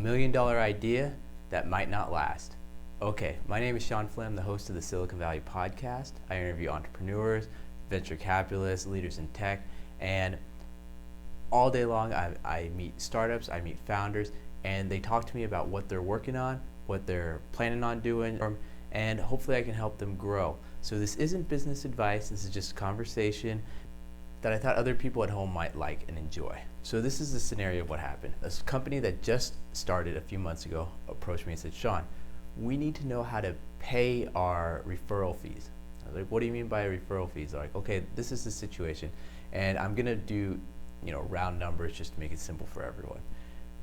$1 million idea that might not last. Okay, my name is Sean Flynn, the host of the Silicon Valley podcast. I interview entrepreneurs, venture capitalists, leaders in tech, and all day long I meet startups, I meet founders, and they talk to me about what they're working on, what they're planning on doing, and hopefully I can help them grow. So this isn't business advice, this is just a conversation that I thought other people at home might like and enjoy. So this is the scenario of what happened. This company that just started a few months ago approached me and said, Sean, we need to know how to pay our referral fees. I was like, what do you mean by referral fees? They're like, okay, this is the situation, and I'm gonna do round numbers just to make it simple for everyone.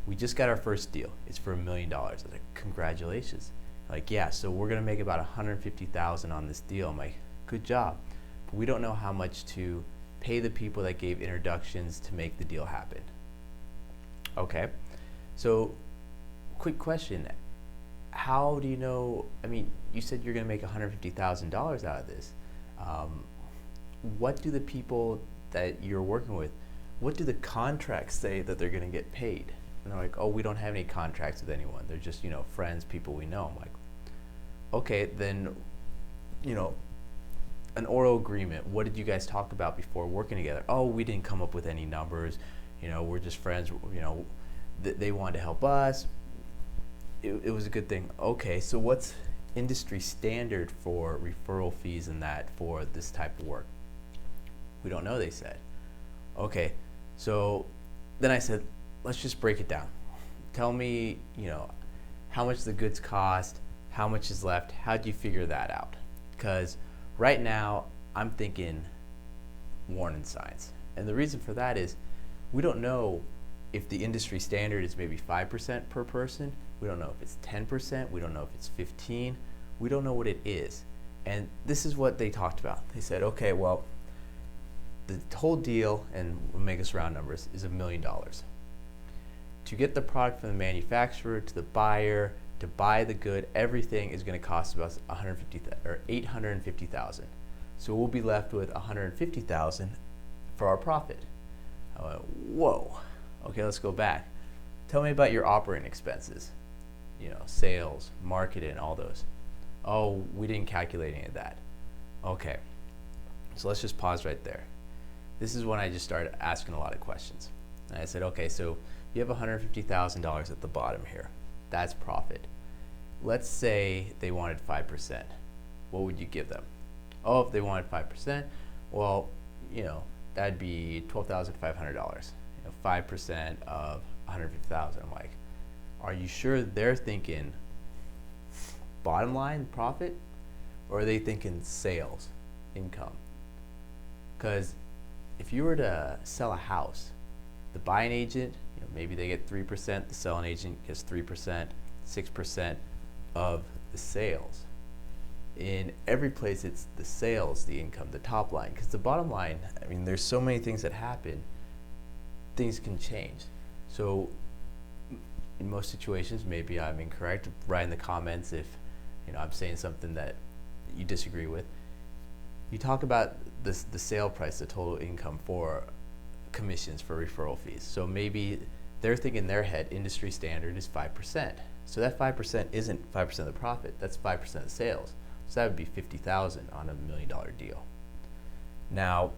We just got our first deal. It's for $1 million. I was like, congratulations. Like, yeah, so we're gonna make about $150,000 on this deal. I'm like, good job. But we don't know how much to pay the people that gave introductions to make the deal happen. Okay, so quick question. How do you know, you said you're gonna make $150,000 out of this. What do the people that you're working with, what do the contracts say that they're gonna get paid? And they're like, oh, we don't have any contracts with anyone. They're just, friends, people we know. I'm like, okay, then, an oral agreement. What did you guys talk about before working together? Oh, we didn't come up with any numbers. We're just friends. They wanted to help us. It was a good thing. Okay, so what's industry standard for referral fees and that for this type of work? We don't know, they said. Okay, so then I said, let's just break it down. Tell me, how much the goods cost, how much is left, how do you figure that out? Because right now, I'm thinking warning signs. And the reason for that is we don't know if the industry standard is maybe 5% per person. We don't know if it's 10%. We don't know if it's 15. We don't know what it is. And this is what they talked about. They said, okay, well, the whole deal, and we'll make us round numbers, is $1 million. To get the product from the manufacturer to the buyer, to buy the good, everything is going to cost us $850,000. So we'll be left with $150,000 for our profit. I went, whoa. Okay, let's go back. Tell me about your operating expenses. Sales, marketing, all those. Oh, we didn't calculate any of that. Okay, so let's just pause right there. This is when I just started asking a lot of questions. And I said, okay, so you have $150,000 at the bottom here. That's profit. Let's say they wanted 5%. What would you give them? Oh, if they wanted 5%, well, that'd be $12,500. 5% of $150,000. I'm like, are you sure they're thinking bottom line profit, or are they thinking sales income? Because if you were to sell a house, the buying agent, maybe they get 3%, the selling agent gets 3%, 6% of the sales. In every place, it's the sales, the income, the top line. Because the bottom line, there's so many things that happen, things can change. So in most situations, maybe I'm incorrect. Write in the comments if I'm saying something that you disagree with. You talk about the sale price, the total income for commissions for referral fees. So maybe they're thinking in their head industry standard is 5%. So that 5% isn't 5% of the profit, that's 5% of sales. So that would be $50,000 on a $1 million deal. Now,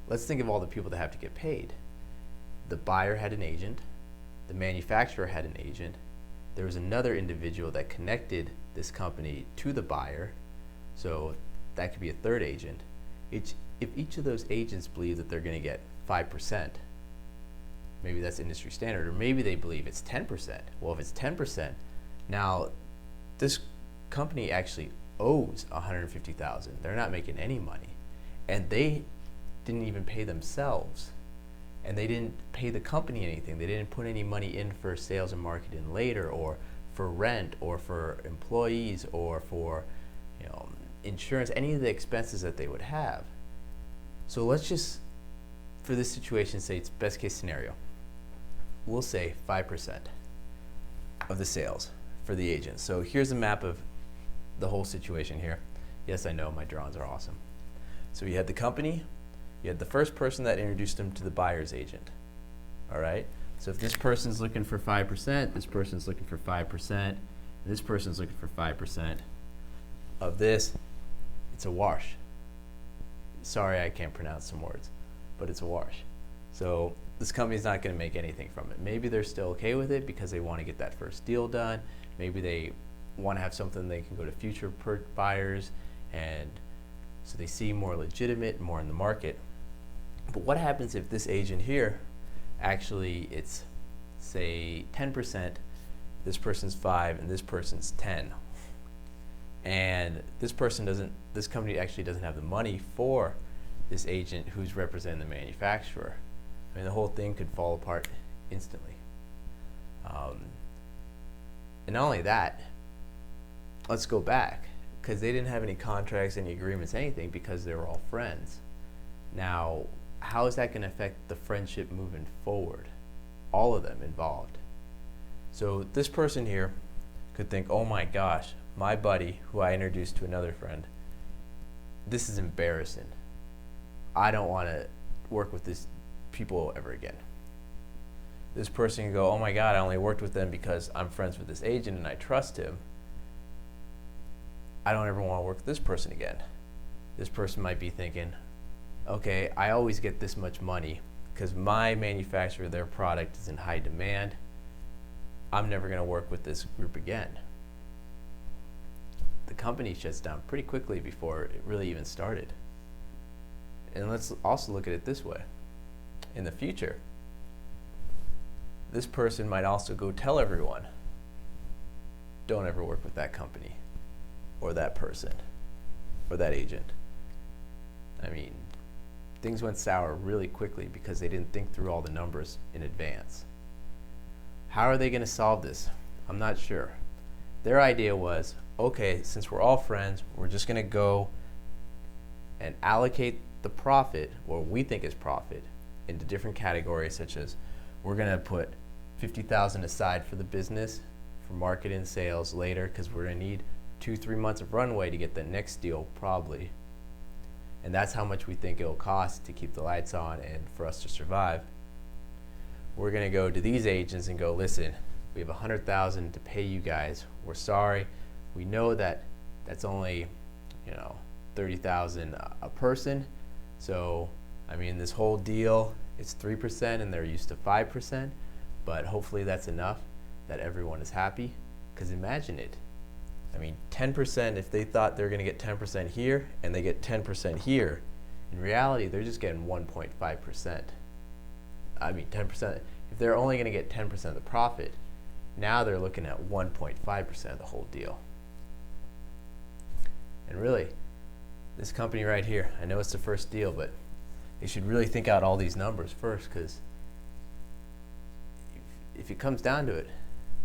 let's think of all the people that have to get paid. The buyer had an agent, the manufacturer had an agent, there was another individual that connected this company to the buyer, so that could be a third agent. If each of those agents believe that they're going to get 5%, maybe that's industry standard, or maybe they believe it's 10%. Well, if it's 10%, now this company actually owes $150,000. They're not making any money, and they didn't even pay themselves, and they didn't pay the company anything. They didn't put any money in for sales and marketing later, or for rent, or for employees, or for insurance, any of the expenses that they would have. So let's just, for this situation, say it's best case scenario. We'll say 5% of the sales for the agent. So here's a map of the whole situation here. Yes, I know, my drawings are awesome. So you had the company, you had the first person that introduced them to the buyer's agent. All right, So if this person's looking for 5%, this person's looking for 5%, and this person's looking for 5% of this, it's a wash. Sorry, I can't pronounce some words, but it's a wash. So this company's not going to make anything from it. Maybe they're still okay with it because they want to get that first deal done. Maybe they want to have something they can go to future buyers, and so they seem more legitimate, more in the market. But what happens if this agent here, actually it's say 10%, this person's 5 and this person's 10, and this company actually doesn't have the money for this agent who's representing the manufacturer? I mean, the whole thing could fall apart instantly. And not only that, let's go back, because they didn't have any contracts, any agreements, anything, because they were all friends. Now, how is that going to affect the friendship moving forward? All of them involved. So this person here could think, oh my gosh, my buddy who I introduced to another friend, this is embarrassing. I don't want to work with these people ever again. This person can go, oh my God, I only worked with them because I'm friends with this agent and I trust him. I don't ever want to work with this person again. This person might be thinking, okay, I always get this much money because my manufacturer, their product is in high demand. I'm never going to work with this group again. The company shuts down pretty quickly before it really even started. And let's also look at it this way. In the future, this person might also go tell everyone, don't ever work with that company or that person or that agent. I mean, things went sour really quickly because they didn't think through all the numbers in advance. How are they going to solve this? I'm not sure. Their idea was, okay, since we're all friends, we're just going to go and allocate the profit, what we think is profit, into different categories, such as we're going to put $50,000 aside for the business, for marketing and sales later, because we're going to need 2-3 months of runway to get the next deal probably. And that's how much we think it'll cost to keep the lights on and for us to survive. We're going to go to these agents and go, listen, we have $100,000 to pay you guys. We're sorry. We know that that's only, $30,000 a person. So, I mean, this whole deal, it's 3% and they're used to 5%, but hopefully that's enough that everyone is happy. Because imagine it. I mean, 10%, if they thought they're going to get 10% here and they get 10% here, in reality, they're just getting 1.5%. I mean, 10%. If they're only going to get 10% of the profit, now they're looking at 1.5% of the whole deal. And really, this company right here, I know it's the first deal, but they should really think out all these numbers first, because if it comes down to it,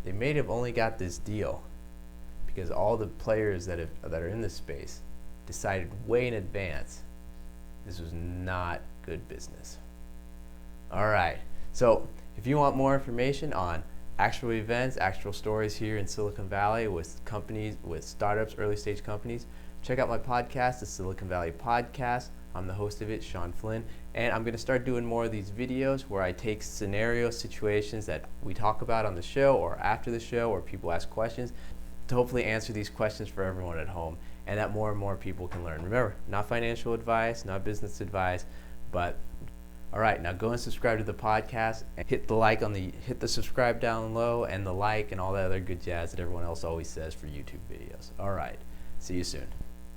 they may have only got this deal because all the players that are in this space decided way in advance this was not good business. All right, so if you want more information on actual events, actual stories here in Silicon Valley with companies, with startups, early stage companies, check out my podcast, the Silicon Valley Podcast. I'm the host of it, Sean Flynn, and I'm going to start doing more of these videos where I take scenario situations that we talk about on the show or after the show, or people ask questions, to hopefully answer these questions for everyone at home, and that more and more people can learn. Remember, not financial advice, not business advice, but all right, now go and subscribe to the podcast and hit the subscribe down low and the like and all that other good jazz that everyone else always says for YouTube videos. All right, see you soon.